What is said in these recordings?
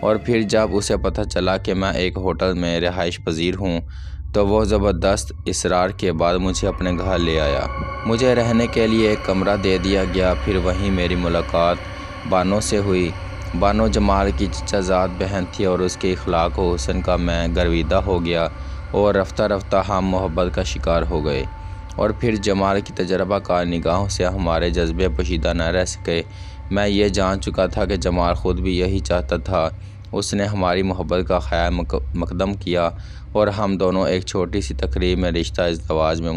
اور پھر جب اسے پتہ چلا کہ میں ایک ہوٹل میں رہائش پذیر ہوں تو وہ زبردست اصرار کے بعد مجھے اپنے گھر لے آیا۔ مجھے رہنے کے لیے ایک کمرہ دے دیا گیا۔ پھر وہیں میری ملاقات بانو سے ہوئی۔ بانو جمال کی چچا زاد بہن تھی اور اس کے اخلاق و حسن کا میں گرویدہ ہو گیا اور رفتہ رفتہ ہم محبت کا شکار ہو گئے۔ اور پھر جمال کی تجربہ کار نگاہوں سے ہمارے جذبے پوشیدہ نہ رہ سکے۔ میں یہ جان چکا تھا کہ جمال خود بھی یہی چاہتا تھا۔ اس نے ہماری محبت کا خیال مقدم کیا اور ہم دونوں ایک چھوٹی سی تقریب میں رشتہ ازدواج میں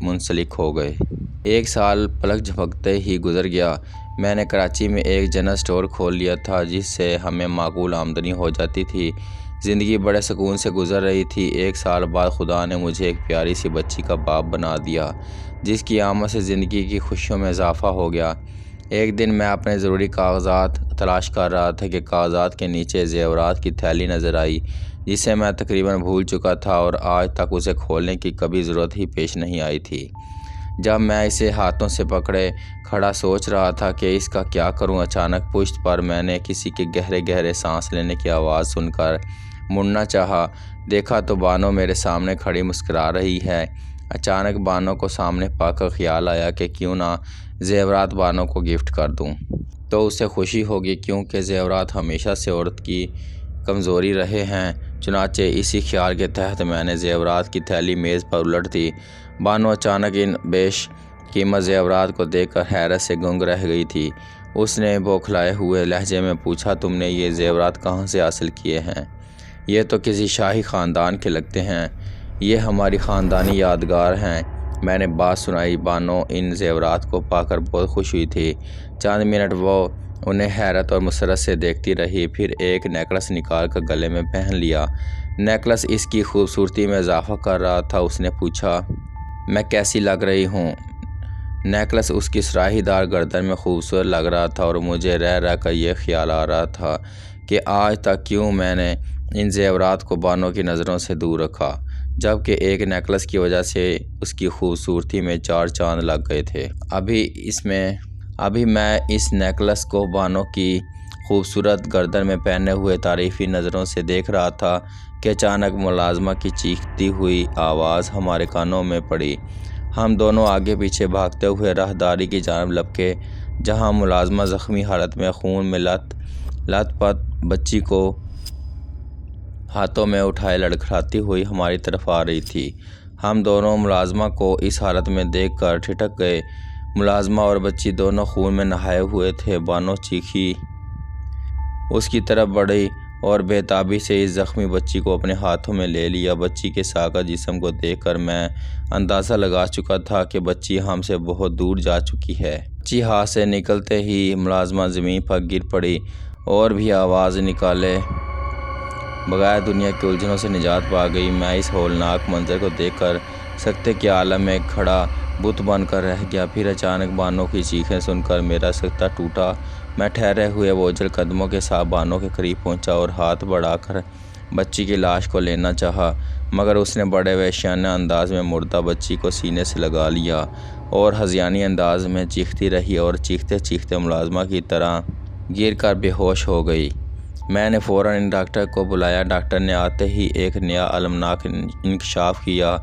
منسلک ہو گئے۔ 1 سال پلک جھپکتے ہی گزر گیا۔ میں نے کراچی میں ایک جنرل سٹور کھول لیا تھا جس سے ہمیں معقول آمدنی ہو جاتی تھی۔ زندگی بڑے سکون سے گزر رہی تھی۔ 1 سال بعد خدا نے مجھے ایک پیاری سی بچی کا باپ بنا دیا جس کی آمد سے زندگی کی خوشیوں میں اضافہ ہو گیا۔ ایک دن میں اپنے ضروری کاغذات تلاش کر رہا تھا کہ کاغذات کے نیچے زیورات کی تھیلی نظر آئی جسے میں تقریباً بھول چکا تھا اور آج تک اسے کھولنے کی کبھی ضرورت ہی پیش نہیں آئی تھی۔ جب میں اسے ہاتھوں سے پکڑے کھڑا سوچ رہا تھا کہ اس کا کیا کروں، اچانک پشت پر میں نے کسی کے گہرے گہرے سانس لینے کی آواز سن کر مڑنا چاہا۔ دیکھا تو بانو میرے سامنے کھڑی مسکرا رہی ہے۔ اچانک بانو کو سامنے پا کر خیال آیا کہ کیوں نہ زیورات بانو کو گفٹ کر دوں تو اسے خوشی ہوگی، کیونکہ زیورات ہمیشہ سے عورت کی کمزوری رہے ہیں۔ چنانچہ اسی خیال کے تحت میں نے زیورات کی تھیلی میز پر الٹ دی۔ بانو اچانک ان بیش قیمت زیورات کو دیکھ کر حیرت سے گنگ رہ گئی تھی۔ اس نے بوکھلائے ہوئے لہجے میں پوچھا، تم نے یہ زیورات کہاں سے حاصل کیے ہیں؟ یہ تو کسی شاہی خاندان کے لگتے ہیں۔ یہ ہماری خاندانی یادگار ہیں۔ میں نے بات سنائی۔ بانو ان زیورات کو پا کر بہت خوش ہوئی تھی۔ چند منٹ وہ انہیں حیرت اور مسرت سے دیکھتی رہی، پھر ایک نیکلس نکال کر گلے میں پہن لیا۔ نیکلس اس کی خوبصورتی میں اضافہ کر رہا تھا۔ اس نے پوچھا، میں کیسی لگ رہی ہوں؟ نیکلس اس کی سراہی دار گردن میں خوبصورت لگ رہا تھا اور مجھے رہ رہ کر یہ خیال آ رہا تھا کہ آج تک کیوں میں نے ان زیورات کو بانو کی نظروں سے دور رکھا، جبکہ ایک نیکلس کی وجہ سے اس کی خوبصورتی میں 4 چاند لگ گئے تھے۔ ابھی میں اس نیکلس کو بانو کی خوبصورت گردن میں پہنے ہوئے تعریفی نظروں سے دیکھ رہا تھا کہ اچانک ملازمہ کی چیختی ہوئی آواز ہمارے کانوں میں پڑی۔ ہم دونوں آگے پیچھے بھاگتے ہوئے راہداری کی جانب لپکے، جہاں ملازمہ زخمی حالت میں خون میں لت پت بچی کو ہاتھوں میں اٹھائے لڑکھڑاتی ہوئی ہماری طرف آ رہی تھی۔ ہم دونوں ملازمہ کو اس حالت میں دیکھ کر ٹھٹک گئے۔ ملازمہ اور بچی دونوں خون میں نہائے ہوئے تھے۔ بانو چیخی، اس کی طرف بڑھی اور بے تابی سے اس زخمی بچی کو اپنے ہاتھوں میں لے لیا۔ بچی کے ساکت جسم کو دیکھ کر میں اندازہ لگا چکا تھا کہ بچی ہم سے بہت دور جا چکی ہے۔ بچی ہاتھ سے نکلتے ہی ملازمہ زمین پر گر پڑی اور بھی آواز نکالے بغیر دنیا کی الجھنوں سے نجات پا گئی۔ میں اس ہولناک منظر کو دیکھ کر سکتے کے عالم میں کھڑا بت بن کر رہ گیا۔ پھر اچانک بانو کی چیخیں سن کر میرا سکتہ ٹوٹا۔ میں ٹھہرے ہوئے بوجھل قدموں کے ساتھ بانو کے قریب پہنچا اور ہاتھ بڑھا کر بچی کی لاش کو لینا چاہا، مگر اس نے بڑے وحشیانہ انداز میں مردہ بچی کو سینے سے لگا لیا اور ہذیانی انداز میں چیختی رہی اور چیختے چیختے ملازمہ کی طرح گر کر بے ہوش ہو گئی۔ میں نے فوراً ڈاکٹر کو بلایا۔ ڈاکٹر نے آتے ہی ایک نیا المناک انکشاف کیا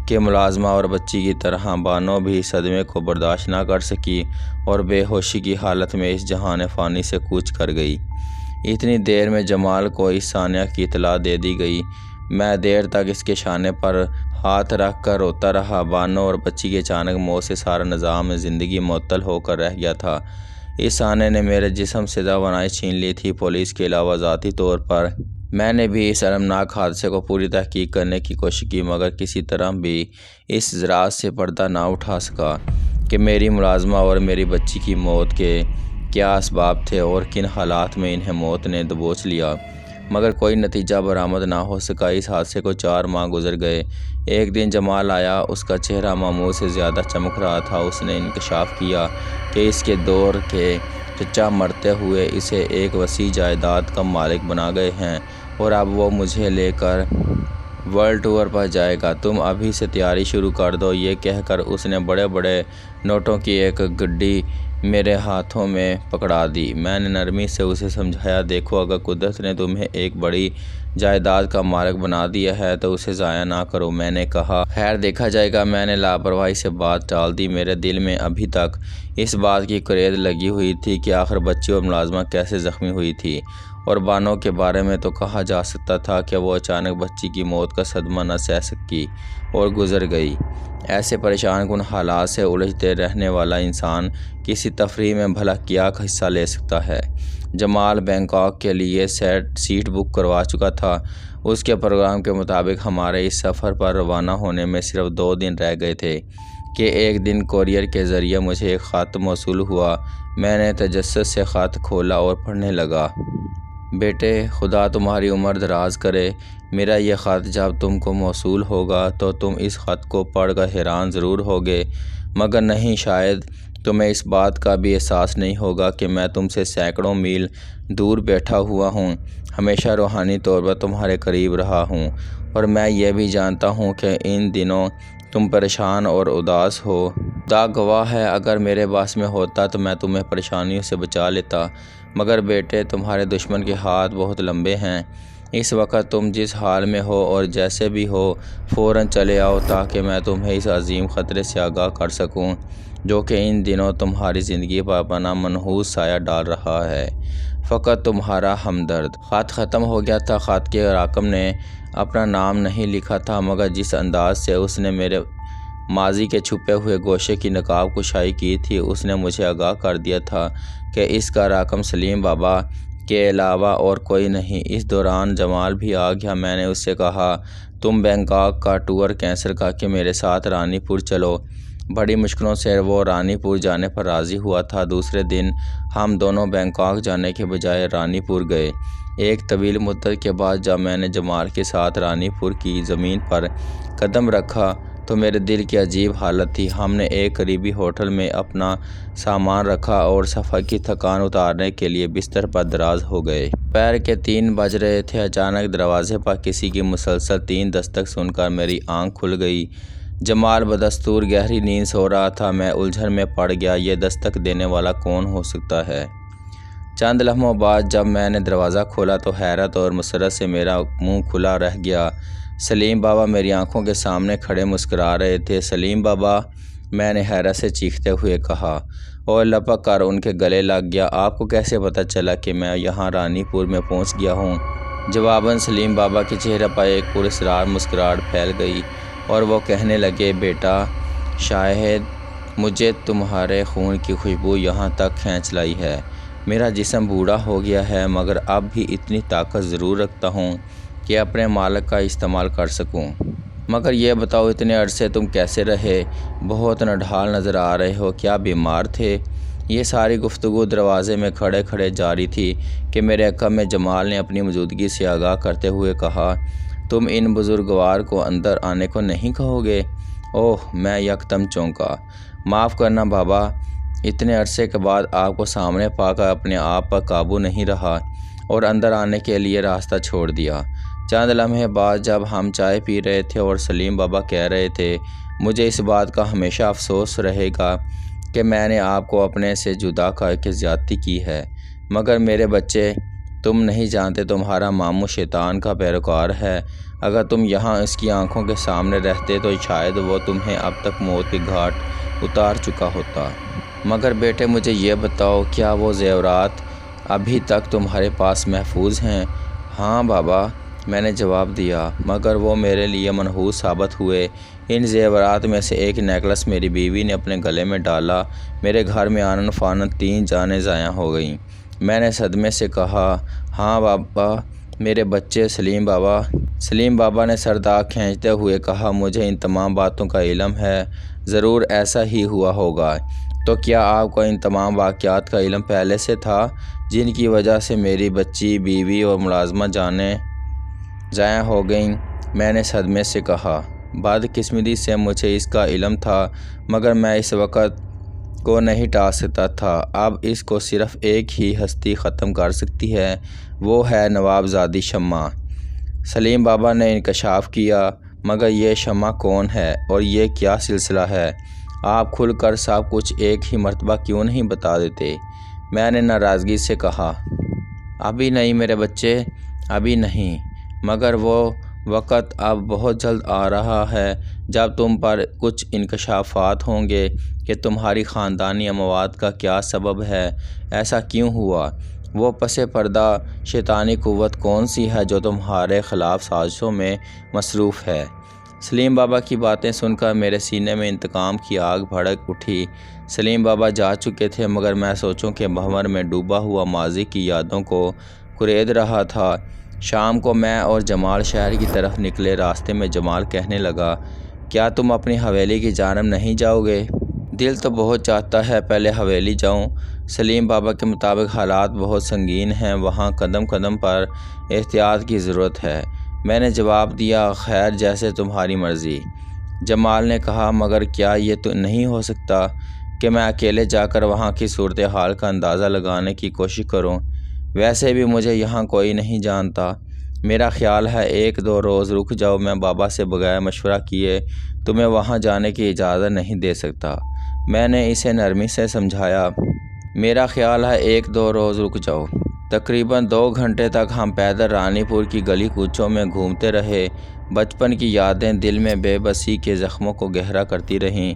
کہ ملازمہ اور بچی کی طرح بانو بھی صدمے کو برداشت نہ کر سکی اور بے ہوشی کی حالت میں اس جہان فانی سے کوچ کر گئی۔ اتنی دیر میں جمال کو اس سانحہ کی اطلاع دے دی گئی۔ میں دیر تک اس کے شانے پر ہاتھ رکھ کر روتا رہا۔ بانو اور بچی کی اچانک موت سے سارا نظام زندگی معطل ہو کر رہ گیا تھا۔ اس سانحے نے میرے جسم سے توانائی چھین لی تھی۔ پولیس کے علاوہ ذاتی طور پر میں نے بھی اس المناک حادثے کو پوری تحقیق کرنے کی کوشش کی، مگر کسی طرح بھی اس راز سے پردہ نہ اٹھا سکا کہ میری ملازمہ اور میری بچی کی موت کے کیا اسباب تھے اور کن حالات میں انہیں موت نے دبوچ لیا، مگر کوئی نتیجہ برآمد نہ ہو سکا۔ اس حادثے کو 4 ماہ گزر گئے۔ ایک دن جمال آیا۔ اس کا چہرہ معمول سے زیادہ چمک رہا تھا۔ اس نے انکشاف کیا کہ اس کے دور کے چچا مرتے ہوئے اسے ایک وسیع جائیداد کا مالک بنا گئے ہیں اور اب وہ مجھے لے کر ورلڈ ٹور پر جائے گا۔ تم ابھی سے تیاری شروع کر دو۔ یہ کہہ کر اس نے بڑے بڑے نوٹوں کی ایک گڈی میرے ہاتھوں میں پکڑا دی۔ میں نے نرمی سے اسے سمجھایا، دیکھو اگر قدرت نے تمہیں ایک بڑی جائیداد کا مالک بنا دیا ہے تو اسے ضائع نہ کرو۔ میں نے کہا، خیر دیکھا جائے گا۔ میں نے لاپرواہی سے بات ٹال دی۔ میرے دل میں ابھی تک اس بات کی کرید لگی ہوئی تھی کہ آخر بچی اور ملازمہ کیسے زخمی ہوئی تھی، اور بانو کے بارے میں تو کہا جا سکتا تھا کہ وہ اچانک بچی کی موت کا صدمہ نہ سہ سکی اور گزر گئی۔ ایسے پریشان کن حالات سے الجھتے رہنے والا انسان کسی تفریح میں بھلا کیا حصہ لے سکتا ہے؟ جمال بینکاک کے لیے سیٹ بک کروا چکا تھا۔ اس کے پروگرام کے مطابق ہمارے اس سفر پر روانہ ہونے میں صرف 2 دن رہ گئے تھے کہ ایک دن کوریئر کے ذریعے مجھے ایک خط موصول ہوا۔ میں نے تجسس سے خط کھولا اور پڑھنے لگا۔ بیٹے، خدا تمہاری عمر دراز کرے۔ میرا یہ خط جب تم کو موصول ہوگا تو تم اس خط کو پڑھ کر حیران ضرور ہوگے، مگر نہیں، شاید تمہیں اس بات کا بھی احساس نہیں ہوگا کہ میں تم سے سینکڑوں میل دور بیٹھا ہوا ہوں، ہمیشہ روحانی طور پر تمہارے قریب رہا ہوں، اور میں یہ بھی جانتا ہوں کہ ان دنوں تم پریشان اور اداس ہو۔ خدا گواہ ہے، اگر میرے بس میں ہوتا تو میں تمہیں پریشانیوں سے بچا لیتا، مگر بیٹے، تمہارے دشمن کے ہاتھ بہت لمبے ہیں۔ اس وقت تم جس حال میں ہو اور جیسے بھی ہو، فوراً چلے آؤ تاکہ میں تمہیں اس عظیم خطرے سے آگاہ کر سکوں جو کہ ان دنوں تمہاری زندگی پر اپنا منحوس سایہ ڈال رہا ہے۔ فقط تمہارا ہمدرد۔ خط ختم ہو گیا تھا۔ خط کے راکم نے اپنا نام نہیں لکھا تھا، مگر جس انداز سے اس نے میرے ماضی کے چھپے ہوئے گوشے کی نقاب کشائی کی تھی، اس نے مجھے آگاہ کر دیا تھا کہ اس کا راکم سلیم بابا کے علاوہ اور کوئی نہیں۔ اس دوران جمال بھی آ گیا۔ میں نے اس سے کہا، تم بینکاک کا ٹور کینسل کر کے میرے ساتھ رانی پور چلو۔ بڑی مشکلوں سے وہ رانی پور جانے پر راضی ہوا تھا۔ دوسرے دن ہم دونوں بینکاک جانے کے بجائے رانی پور گئے۔ ایک طویل مدت کے بعد جب میں نے جمال کے ساتھ رانی پور کی زمین پر قدم رکھا تو میرے دل کی عجیب حالت تھی۔ ہم نے ایک قریبی ہوٹل میں اپنا سامان رکھا اور سفر کی تھکان اتارنے کے لیے بستر پر دراز ہو گئے۔ دوپہر کے 3 بج رہے تھے۔ اچانک دروازے پر کسی کی مسلسل 3 دستک سن کر میری آنکھ کھل گئی۔ جمال بدستور گہری نیند سو رہا تھا۔ میں الجھن میں پڑ گیا، یہ دستک دینے والا کون ہو سکتا ہے؟ چند لمحوں بعد جب میں نے دروازہ کھولا تو حیرت اور مسرت سے میرا منہ کھلا رہ گیا۔ سلیم بابا میری آنکھوں کے سامنے کھڑے مسکرا رہے تھے۔ سلیم بابا، میں نے حیرت سے چیختے ہوئے کہا اور لپک کر ان کے گلے لگ گیا۔ آپ کو کیسے پتہ چلا کہ میں یہاں رانی پور میں پہنچ گیا ہوں؟ جواباً سلیم بابا کے چہرے پر ایک پراسرار مسکراہٹ پھیل گئی اور وہ کہنے لگے، بیٹا، شاید مجھے تمہارے خون کی خوشبو یہاں تک کھینچ لائی ہے۔ میرا جسم بوڑھا ہو گیا ہے، مگر اب بھی اتنی طاقت ضرور رکھتا ہوں کہ اپنے مالک کا استعمال کر سکوں۔ مگر یہ بتاؤ، اتنے عرصے تم کیسے رہے؟ بہت نڈھال نظر آ رہے ہو، کیا بیمار تھے؟ یہ ساری گفتگو دروازے میں کھڑے کھڑے جاری تھی کہ میرے عقب میں جمال نے اپنی موجودگی سے آگاہ کرتے ہوئے کہا، تم ان بزرگوار کو اندر آنے کو نہیں کہو گے؟ اوہ! میں یکدم چونکا۔ معاف کرنا بابا، اتنے عرصے کے بعد آپ کو سامنے پا کر اپنے آپ پر قابو نہیں رہا اور اندر آنے کے لیے راستہ چھوڑ دیا۔ چند لمحے بعد جب ہم چائے پی رہے تھے اور سلیم بابا کہہ رہے تھے، مجھے اس بات کا ہمیشہ افسوس رہے گا کہ میں نے آپ کو اپنے سے جدا کر کے زیادتی کی ہے، مگر میرے بچے، تم نہیں جانتے تمہارا ماموں شیطان کا پیروکار ہے۔ اگر تم یہاں اس کی آنکھوں کے سامنے رہتے تو شاید وہ تمہیں اب تک موت کی گھاٹ اتار چکا ہوتا۔ مگر بیٹے، مجھے یہ بتاؤ، کیا وہ زیورات ابھی تک تمہارے پاس محفوظ ہیں؟ ہاں بابا، میں نے جواب دیا، مگر وہ میرے لیے منحوس ثابت ہوئے۔ ان زیورات میں سے ایک نیکلس میری بیوی نے اپنے گلے میں ڈالا۔ میرے گھر میں آنن فانن 3 جانیں ضائع ہو گئیں۔ میں نے صدمے سے کہا، ہاں بابا، میرے بچے؟ سلیم بابا نے سر داغ کھینچتے ہوئے کہا، مجھے ان تمام باتوں کا علم ہے، ضرور ایسا ہی ہوا ہوگا۔ تو کیا آپ کو ان تمام واقعات کا علم پہلے سے تھا جن کی وجہ سے میری بچی، بیوی اور ملازمہ جانیں ضائع ہو گئیں؟ میں نے صدمے سے کہا، بدقسمتی سے مجھے اس کا علم تھا، مگر میں اس وقت کو نہیں ٹال سکتا تھا۔ اب اس کو صرف ایک ہی ہستی ختم کر سکتی ہے، وہ ہے نواب زادی شمع۔ سلیم بابا نے انکشاف کیا، مگر یہ شمع کون ہے اور یہ کیا سلسلہ ہے؟ آپ کھل کر سب کچھ ایک ہی مرتبہ کیوں نہیں بتا دیتے؟ میں نے ناراضگی سے کہا۔ ابھی نہیں میرے بچے، ابھی نہیں، مگر وہ وقت اب بہت جلد آ رہا ہے جب تم پر کچھ انکشافات ہوں گے کہ تمہاری خاندانی اموات کا کیا سبب ہے، ایسا کیوں ہوا، وہ پس پردہ شیطانی قوت کون سی ہے جو تمہارے خلاف سازشوں میں مصروف ہے۔ سلیم بابا کی باتیں سن کر میرے سینے میں انتقام کی آگ بھڑک اٹھی۔ سلیم بابا جا چکے تھے، مگر میں سوچوں کے بھنور میں ڈوبا ہوا ماضی کی یادوں کو کورید رہا تھا۔ شام کو میں اور جمال شہر کی طرف نکلے۔ راستے میں جمال کہنے لگا، کیا تم اپنی حویلی کی جانب نہیں جاؤ گے؟ دل تو بہت چاہتا ہے پہلے حویلی جاؤں۔ سلیم بابا کے مطابق حالات بہت سنگین ہیں، وہاں قدم قدم پر احتیاط کی ضرورت ہے۔ میں نے جواب دیا، خیر جیسے تمہاری مرضی۔ جمال نے کہا، مگر کیا یہ تو نہیں ہو سکتا کہ میں اکیلے جا کر وہاں کی صورتحال کا اندازہ لگانے کی کوشش کروں؟ ویسے بھی مجھے یہاں کوئی نہیں جانتا۔ میرا خیال ہے 1-2 روز رک جاؤ، میں بابا سے بغیر مشورہ کیے تمہیں وہاں جانے کی اجازت نہیں دے سکتا۔ میں نے اسے نرمی سے سمجھایا۔ میرا خیال ہے 1-2 روز رک جاؤ۔ تقریباً 2 گھنٹے تک ہم پیدل رانی پور کی گلی کوچوں میں گھومتے رہے۔ بچپن کی یادیں دل میں بے بسی کے زخموں کو گہرا کرتی رہیں۔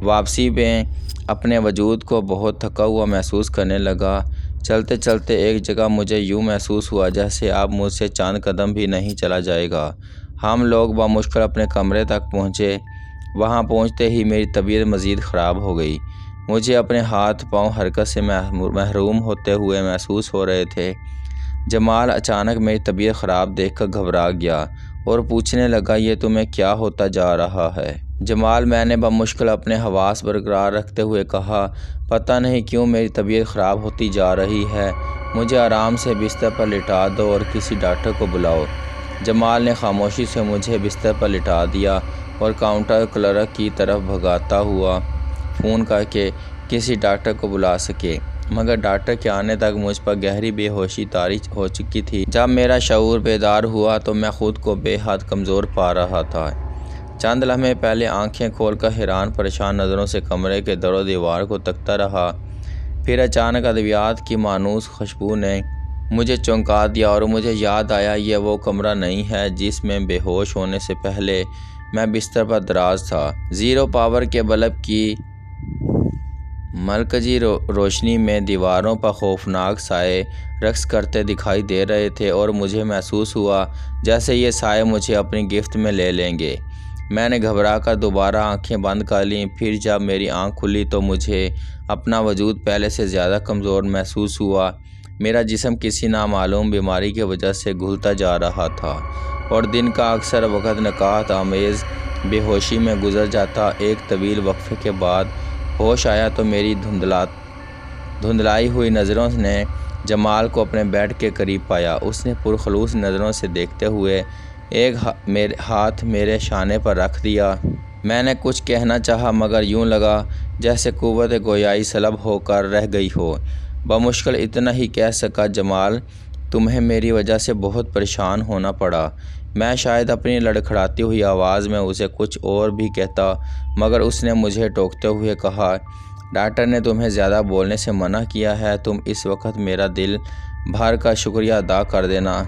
واپسی میں اپنے وجود کو بہت تھکا ہوا محسوس کرنے لگا۔ چلتے چلتے ایک جگہ مجھے یوں محسوس ہوا جیسے اب مجھ سے چند قدم بھی نہیں چلا جائے گا۔ ہم لوگ بمشکل اپنے کمرے تک پہنچے۔ وہاں پہنچتے ہی میری طبیعت مزید خراب ہو گئی۔ مجھے اپنے ہاتھ پاؤں حرکت سے محروم ہوتے ہوئے محسوس ہو رہے تھے۔ جمال اچانک میری طبیعت خراب دیکھ کر گھبرا گیا اور پوچھنے لگا، یہ تمہیں کیا ہوتا جا رہا ہے؟ جمال، میں نے بمشکل اپنے حواس برقرار رکھتے ہوئے کہا، پتہ نہیں کیوں میری طبیعت خراب ہوتی جا رہی ہے، مجھے آرام سے بستر پر لٹا دو اور کسی ڈاکٹر کو بلاؤ۔ جمال نے خاموشی سے مجھے بستر پر لٹا دیا اور کاؤنٹر کلرک کی طرف بھگاتا ہوا فون کر کے کسی ڈاکٹر کو بلا سکے، مگر ڈاکٹر کے آنے تک مجھ پر گہری بے ہوشی طاری ہو چکی تھی۔ جب میرا شعور بیدار ہوا تو میں خود کو بے حد کمزور پا رہا تھا۔ چند لمحے پہلے آنکھیں کھول کر حیران پریشان نظروں سے کمرے کے در و دیوار کو تکتا رہا، پھر اچانک ادویات کی مانوس خوشبو نے مجھے چونکا دیا اور مجھے یاد آیا یہ وہ کمرہ نہیں ہے جس میں بے ہوش ہونے سے پہلے میں بستر پر دراز تھا۔ 0 پاور کے بلب کی مرکزی روشنی میں دیواروں پر خوفناک سائے رقص کرتے دکھائی دے رہے تھے اور مجھے محسوس ہوا جیسے یہ سائے مجھے اپنی گرفت میں لے لیں گے۔ میں نے گھبرا کر دوبارہ آنکھیں بند کر لیں، پھر جب میری آنکھ کھلی تو مجھے اپنا وجود پہلے سے زیادہ کمزور محسوس ہوا۔ میرا جسم کسی نامعلوم بیماری کی وجہ سے گھلتا جا رہا تھا اور دن کا اکثر وقت نکات آمیز بے ہوشی میں گزر جاتا۔ ایک طویل وقفے کے بعد ہوش آیا تو میری دھندلائی ہوئی نظروں نے جمال کو اپنے بیڈ کے قریب پایا۔ اس نے پرخلوص نظروں سے دیکھتے ہوئے ایک ہاتھ میرے شانے پر رکھ دیا۔ میں نے کچھ کہنا چاہا مگر یوں لگا جیسے قوت گویائی سلب ہو کر رہ گئی ہو۔ بمشکل اتنا ہی کہہ سکا، جمال تمہیں میری وجہ سے بہت پریشان ہونا پڑا۔ میں شاید اپنی لڑکھڑاتی ہوئی آواز میں اسے کچھ اور بھی کہتا، مگر اس نے مجھے ٹوکتے ہوئے کہا، ڈاکٹر نے تمہیں زیادہ بولنے سے منع کیا ہے، تم اس وقت میرا دل بھر کا شکریہ ادا کر دینا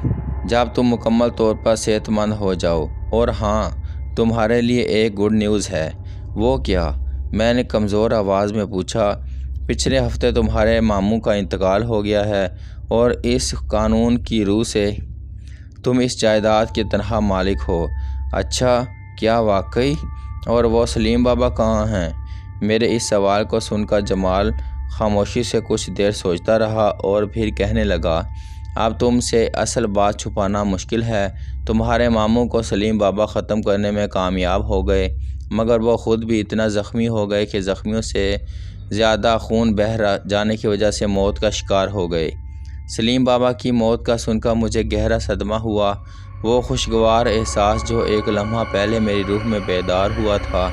جب تم مکمل طور پر صحت مند ہو جاؤ۔ اور ہاں، تمہارے لیے ایک گڈ نیوز ہے۔ وہ کیا؟ میں نے کمزور آواز میں پوچھا۔ پچھلے ہفتے تمہارے ماموں کا انتقال ہو گیا ہے اور اس قانون کی روح سے تم اس جائیداد کے تنہا مالک ہو۔ اچھا، کیا واقعی؟ اور وہ سلیم بابا کہاں ہیں؟ میرے اس سوال کو سن کر جمال خاموشی سے کچھ دیر سوچتا رہا اور پھر کہنے لگا، اب تم سے اصل بات چھپانا مشکل ہے۔ تمہارے ماموں کو سلیم بابا ختم کرنے میں کامیاب ہو گئے، مگر وہ خود بھی اتنا زخمی ہو گئے کہ زخمیوں سے زیادہ خون بہہ جانے کی وجہ سے موت کا شکار ہو گئے۔ سلیم بابا کی موت کا سن کر مجھے گہرا صدمہ ہوا۔ وہ خوشگوار احساس جو ایک لمحہ پہلے میری روح میں بیدار ہوا تھا،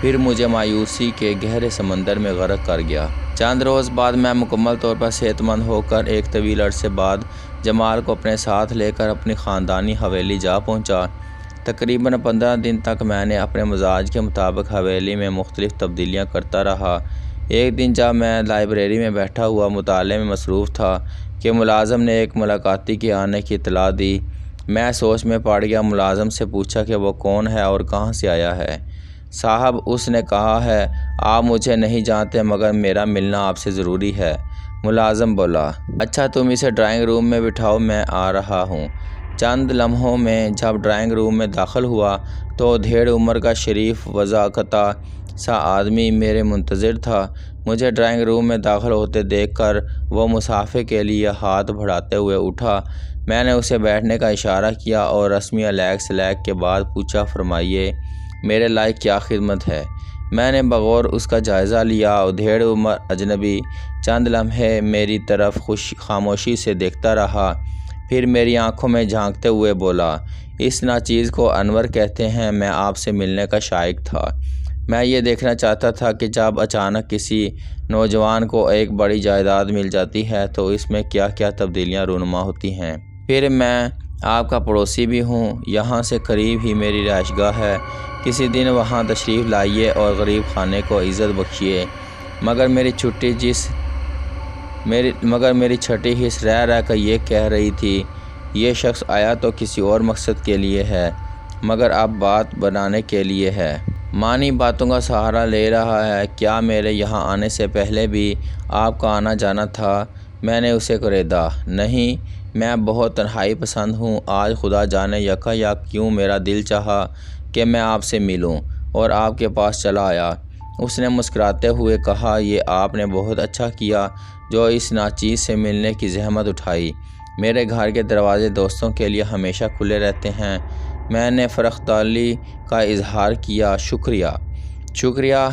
پھر مجھے مایوسی کے گہرے سمندر میں غرق کر گیا۔ چند روز بعد میں مکمل طور پر صحت مند ہو کر ایک طویل عرصے بعد جمال کو اپنے ساتھ لے کر اپنی خاندانی حویلی جا پہنچا۔ تقریباً 15 دن تک میں نے اپنے مزاج کے مطابق حویلی میں مختلف تبدیلیاں کرتا رہا۔ ایک دن جب میں لائبریری میں بیٹھا ہوا مطالعے میں مصروف تھا کہ ملازم نے ایک ملاقاتی کے آنے کی اطلاع دی۔ میں سوچ میں پڑ گیا۔ ملازم سے پوچھا کہ وہ کون ہے اور کہاں سے آیا ہے۔ صاحب، اس نے کہا ہے آپ مجھے نہیں جانتے مگر میرا ملنا آپ سے ضروری ہے۔ ملازم بولا، اچھا تم اسے ڈرائنگ روم میں بٹھاؤ، میں آ رہا ہوں۔ چند لمحوں میں جب ڈرائنگ روم میں داخل ہوا تو ڈھیڑ عمر کا شریف وضاقتہ سا آدمی میرے منتظر تھا۔ مجھے ڈرائنگ روم میں داخل ہوتے دیکھ کر وہ مصافحے کے لیے ہاتھ بڑھاتے ہوئے اٹھا۔ میں نے اسے بیٹھنے کا اشارہ کیا اور رسمی علیک سلیک کے بعد پوچھا، فرمائیے میرے لائق کیا خدمت ہے؟ میں نے بغور اس کا جائزہ لیا اور ڈھیڑ عمر اجنبی چند لمحے میری طرف خاموشی سے دیکھتا رہا، پھر میری آنکھوں میں جھانکتے ہوئے بولا، اس ناچیز کو انور کہتے ہیں، میں آپ سے ملنے کا شائق تھا۔ میں یہ دیکھنا چاہتا تھا کہ جب اچانک کسی نوجوان کو ایک بڑی جائیداد مل جاتی ہے تو اس میں کیا کیا تبدیلیاں رونما ہوتی ہیں۔ پھر میں آپ کا پڑوسی بھی ہوں، یہاں سے قریب ہی میری رہائش گاہ ہے، کسی دن وہاں تشریف لائیے اور غریب خانے کو عزت بخشیے۔ مگر میری چھٹی حص رہ کر یہ کہہ رہی تھی، یہ شخص آیا تو کسی اور مقصد کے لیے ہے، مگر اب بات بنانے کے لیے ہے۔ معنی باتوں کا سہارا لے رہا ہے۔ کیا میرے یہاں آنے سے پہلے بھی آپ کا آنا جانا تھا؟ میں نے اسے کریدا۔ نہیں، میں بہت تنہائی پسند ہوں۔ آج خدا جانے یک کیوں میرا دل چاہا کہ میں آپ سے ملوں اور آپ کے پاس چلا آیا۔ اس نے مسکراتے ہوئے کہا، یہ آپ نے بہت اچھا کیا جو اس ناچیز سے ملنے کی زحمت اٹھائی۔ میرے گھر کے دروازے دوستوں کے لیے ہمیشہ کھلے رہتے ہیں۔ میں نے فخرداری کا اظہار کیا۔ شکریہ۔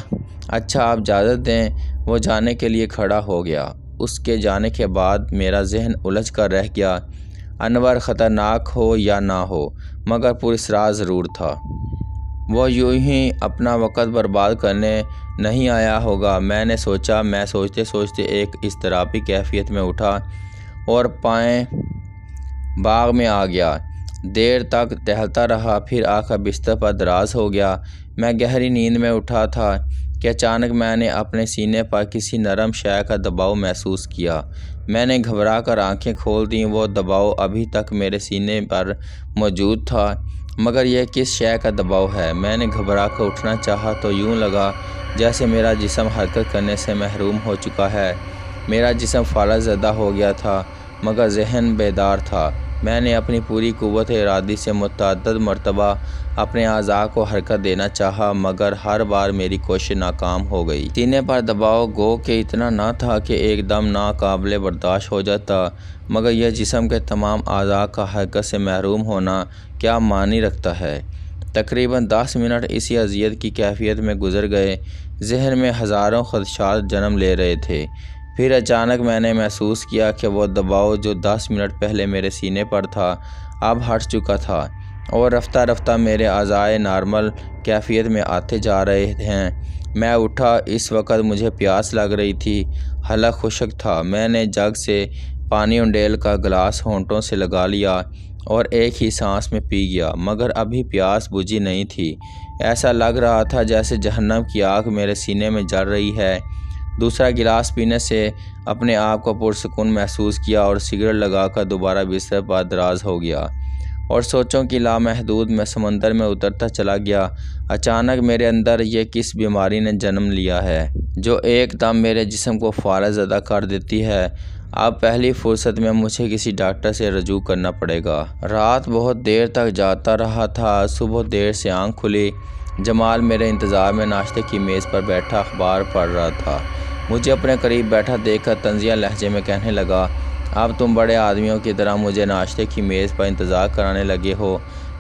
اچھا آپ اجازت دیں۔ وہ جانے کے لیے کھڑا ہو گیا۔ اس کے جانے کے بعد میرا ذہن الجھ کر رہ گیا۔ انور خطرناک ہو یا نہ ہو مگر پراسرار ضرور تھا۔ وہ یوں ہی اپنا وقت برباد کرنے نہیں آیا ہوگا، میں نے سوچا۔ میں سوچتے سوچتے ایک اضطرابی کیفیت میں اٹھا اور پائیں باغ میں آ گیا۔ دیر تک ٹہلتا رہا، پھر آ کر بستر پر دراز ہو گیا۔ میں گہری نیند میں اٹھا تھا کہ اچانک میں نے اپنے سینے پر کسی نرم شے کا دباؤ محسوس کیا۔ میں نے گھبرا کر آنکھیں کھول دیں۔ وہ دباؤ ابھی تک میرے سینے پر موجود تھا، مگر یہ کس شے کا دباؤ ہے؟ میں نے گھبرا کر اٹھنا چاہا تو یوں لگا جیسے میرا جسم حرکت کرنے سے محروم ہو چکا ہے۔ میرا جسم فالج زدہ ہو گیا تھا مگر ذہن بیدار تھا۔ میں نے اپنی پوری قوت ارادی سے متعدد مرتبہ اپنے اعضاء کو حرکت دینا چاہا مگر ہر بار میری کوشش ناکام ہو گئی۔ سینے پر دباؤ گو کہ اتنا نہ تھا کہ ایک دم ناقابل برداشت ہو جاتا، مگر یہ جسم کے تمام اعضاء کا حرکت سے محروم ہونا کیا معنی رکھتا ہے؟ تقریباً 10 منٹ اسی اذیت کی کیفیت میں گزر گئے۔ ذہن میں ہزاروں خدشات جنم لے رہے تھے۔ پھر اچانک میں نے محسوس کیا کہ وہ دباؤ جو 10 منٹ پہلے میرے سینے پر تھا اب ہٹ چکا تھا اور رفتہ رفتہ میرے اعضاء نارمل کیفیت میں آتے جا رہے ہیں۔ میں اٹھا۔ اس وقت مجھے پیاس لگ رہی تھی۔ حلق خشک تھا۔ میں نے جگ سے پانی انڈیل کا گلاس ہونٹوں سے لگا لیا اور ایک ہی سانس میں پی گیا، مگر ابھی پیاس بجھی نہیں تھی۔ ایسا لگ رہا تھا جیسے جہنم کی آگ میرے سینے میں جل رہی ہے۔ دوسرا گلاس پینے سے اپنے آپ کو پرسکون محسوس کیا اور سگریٹ لگا کر دوبارہ بستر پر دراز ہو گیا اور سوچوں کی لامحدود میں سمندر میں اترتا چلا گیا۔ اچانک میرے اندر یہ کس بیماری نے جنم لیا ہے جو ایک دم میرے جسم کو فالج زدہ کر دیتی ہے؟ اب پہلی فرصت میں مجھے کسی ڈاکٹر سے رجوع کرنا پڑے گا۔ رات بہت دیر تک جاگتا رہا تھا۔ صبح دیر سے آنکھ کھلی۔ جمال میرے انتظار میں ناشتے کی میز پر بیٹھا اخبار پڑھ رہا تھا۔ مجھے اپنے قریب بیٹھا دیکھ کر طنزیہ لہجے میں کہنے لگا، اب تم بڑے آدمیوں کی طرح مجھے ناشتے کی میز پر انتظار کرانے لگے ہو۔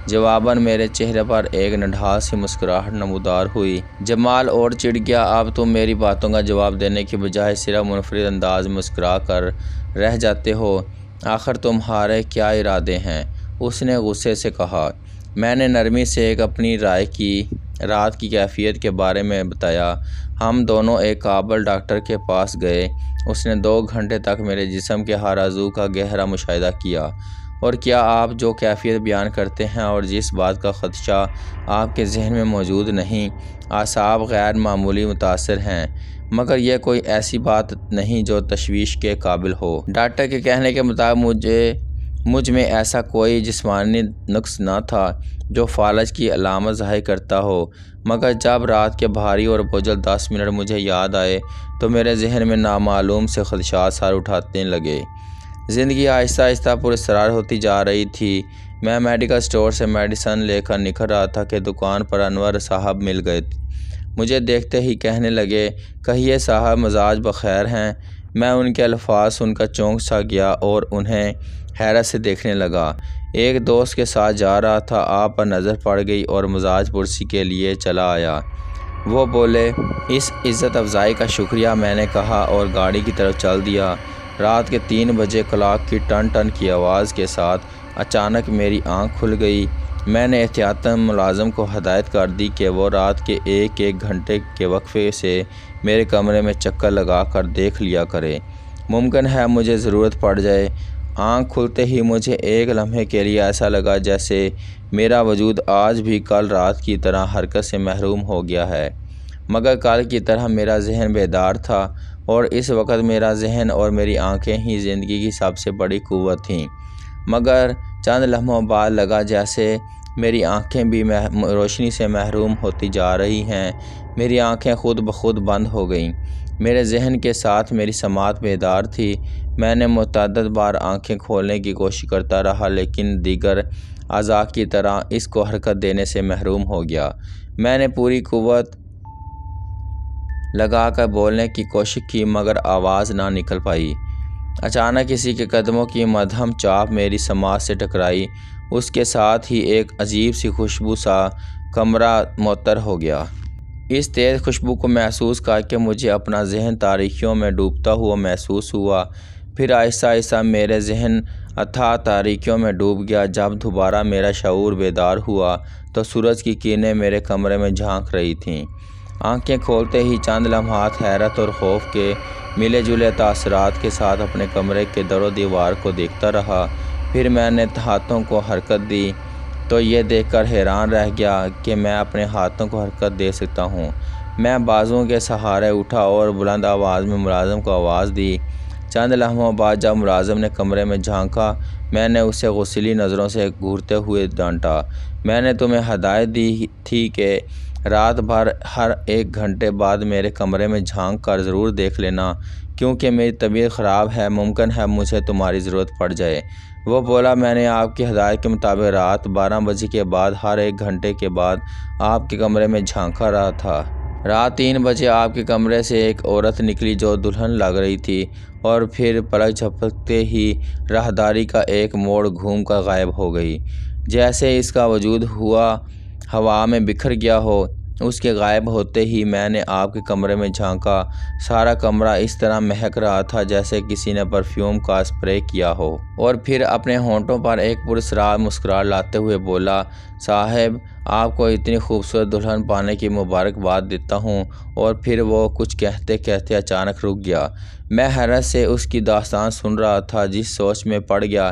جواباً میرے چہرے پر ایک نڈھال سی مسکراہٹ نمودار ہوئی۔ جمال اور چڑ گیا، اب تم میری باتوں کا جواب دینے کی بجائے صرف منفرد انداز میں مسکرا کر رہ جاتے ہو۔ آخر تمہارے کیا ارادے ہیں؟ اس نے غصے سے کہا۔ میں نے نرمی سے اپنی رات کی کیفیت کے بارے میں بتایا۔ ہم دونوں ایک قابل ڈاکٹر کے پاس گئے۔ اس نے 2 گھنٹے تک میرے جسم کے ہر عضو کا گہرا مشاہدہ کیا اور کیا آپ جو کیفیت بیان کرتے ہیں اور جس بات کا خدشہ آپ کے ذہن میں موجود نہیں، اعصاب غیر معمولی متاثر ہیں، مگر یہ کوئی ایسی بات نہیں جو تشویش کے قابل ہو۔ ڈاکٹر کے کہنے کے مطابق مجھ میں ایسا کوئی جسمانی نقص نہ تھا جو فالج کی علامت ظاہر کرتا ہو، مگر جب رات کے بھاری اور بوجھل 10 منٹ مجھے یاد آئے تو میرے ذہن میں نامعلوم سے خدشات سر اٹھانے لگے۔ زندگی آہستہ آہستہ پراسرار ہوتی جا رہی تھی۔ میں میڈیکل اسٹور سے میڈیسن لے کر نکل رہا تھا کہ دکان پر انور صاحب مل گئے۔ مجھے دیکھتے ہی کہنے لگے، کہیے صاحب مزاج بخیر ہیں؟ میں ان کے الفاظ سن کر چونک سا گیا اور انہیں حیرت سے دیکھنے لگا۔ ایک دوست کے ساتھ جا رہا تھا، آپ پر نظر پڑ گئی اور مزاج پرسی کے لیے چلا آیا۔ وہ بولے، اس عزت افزائی کا شکریہ، میں نے کہا اور گاڑی کی طرف چل دیا۔ رات کے 3 بجے کلاک کی ٹن ٹن کی آواز کے ساتھ اچانک میری آنکھ کھل گئی۔ میں نے احتیاطاً ملازم کو ہدایت کر دی کہ وہ رات کے 1 گھنٹے کے وقفے سے میرے کمرے میں چکر لگا کر دیکھ لیا کرے، ممکن ہے مجھے ضرورت پڑ جائے۔ آنکھ کھلتے ہی مجھے ایک لمحے کے لیے ایسا لگا جیسے میرا وجود آج بھی کل رات کی طرح حرکت سے محروم ہو گیا ہے، مگر کل کی طرح میرا ذہن بیدار تھا، اور اس وقت میرا ذہن اور میری آنکھیں ہی زندگی کی سب سے بڑی قوت تھیں۔ مگر چند لمحوں بعد لگا جیسے میری آنکھیں بھی روشنی سے محروم ہوتی جا رہی ہیں۔ میری آنکھیں خود بخود بند ہو گئیں۔ میرے ذہن کے ساتھ میری سماعت بیدار تھی۔ میں نے متعدد بار آنکھیں کھولنے کی کوشش کرتا رہا، لیکن دیگر اعضاء کی طرح اس کو حرکت دینے سے محروم ہو گیا۔ میں نے پوری قوت لگا کر بولنے کی کوشش کی، مگر آواز نہ نکل پائی۔ اچانک کسی کے قدموں کی مدھم چاپ میری سماعت سے ٹکرائی، اس کے ساتھ ہی ایک عجیب سی خوشبو سا کمرہ معطر ہو گیا۔ اس تیز خوشبو کو محسوس کر کے مجھے اپنا ذہن تاریکیوں میں ڈوبتا ہوا محسوس ہوا۔ پھر آہستہ آہستہ میرے ذہن اتھاہ تاریکیوں میں ڈوب گیا۔ جب دوبارہ میرا شعور بیدار ہوا تو سورج کی کرنیں میرے کمرے میں جھانک رہی تھیں۔ آنکھیں کھولتے ہی چند لمحات حیرت اور خوف کے ملے جلے تاثرات کے ساتھ اپنے کمرے کے در و دیوار کو دیکھتا رہا۔ پھر میں نے ہاتھوں کو حرکت دی تو یہ دیکھ کر حیران رہ گیا کہ میں اپنے ہاتھوں کو حرکت دے سکتا ہوں۔ میں بازوؤں کے سہارے اٹھا اور بلند آواز میں ملازم کو آواز دی۔ چند لمحوں بعد جب ملازم نے کمرے میں جھانکا، میں نے اسے غصیلی نظروں سے گھورتے ہوئے ڈانٹا، میں نے تمہیں ہدایت دی تھی کہ رات بھر ہر 1 گھنٹے بعد میرے کمرے میں جھانک کر ضرور دیکھ لینا، کیونکہ میری طبیعت خراب ہے، ممکن ہے مجھے تمہاری ضرورت پڑ جائے۔ وہ بولا، میں نے آپ کی ہدایت کے مطابق رات 12 بجے کے بعد ہر 1 گھنٹے کے بعد آپ کے کمرے میں جھانکا رہا تھا۔ رات 3 بجے آپ کے کمرے سے ایک عورت نکلی جو دلہن لگ رہی تھی، اور پھر پلک جھپکتے ہی راہداری کا ایک موڑ گھوم کر غائب ہو گئی، جیسے اس کا وجود ہوا میں بکھر گیا ہو۔ اس کے غائب ہوتے ہی میں نے آپ کے کمرے میں جھانکا۔ سارا کمرہ اس طرح مہک رہا تھا جیسے کسی نے پرفیوم کا اسپرے کیا ہو۔ اور پھر اپنے ہونٹوں پر ایک پراسرار مسکراہٹ لاتے ہوئے بولا، صاحب آپ کو اتنی خوبصورت دلہن پانے کی مبارکباد دیتا ہوں۔ اور پھر وہ کچھ کہتے کہتے اچانک رک گیا۔ میں حیرت سے اس کی داستان سن رہا تھا، جس سوچ میں پڑ گیا،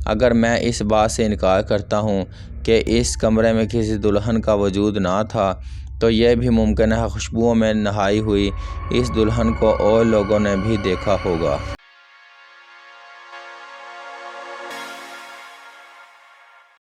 اگر میں اس بات سے انکار کرتا ہوں کہ اس کمرے میں کسی دلہن کا وجود نہ تھا، تو یہ بھی ممکن ہے خوشبوؤں میں نہائی ہوئی اس دلہن کو اور لوگوں نے بھی دیکھا ہوگا۔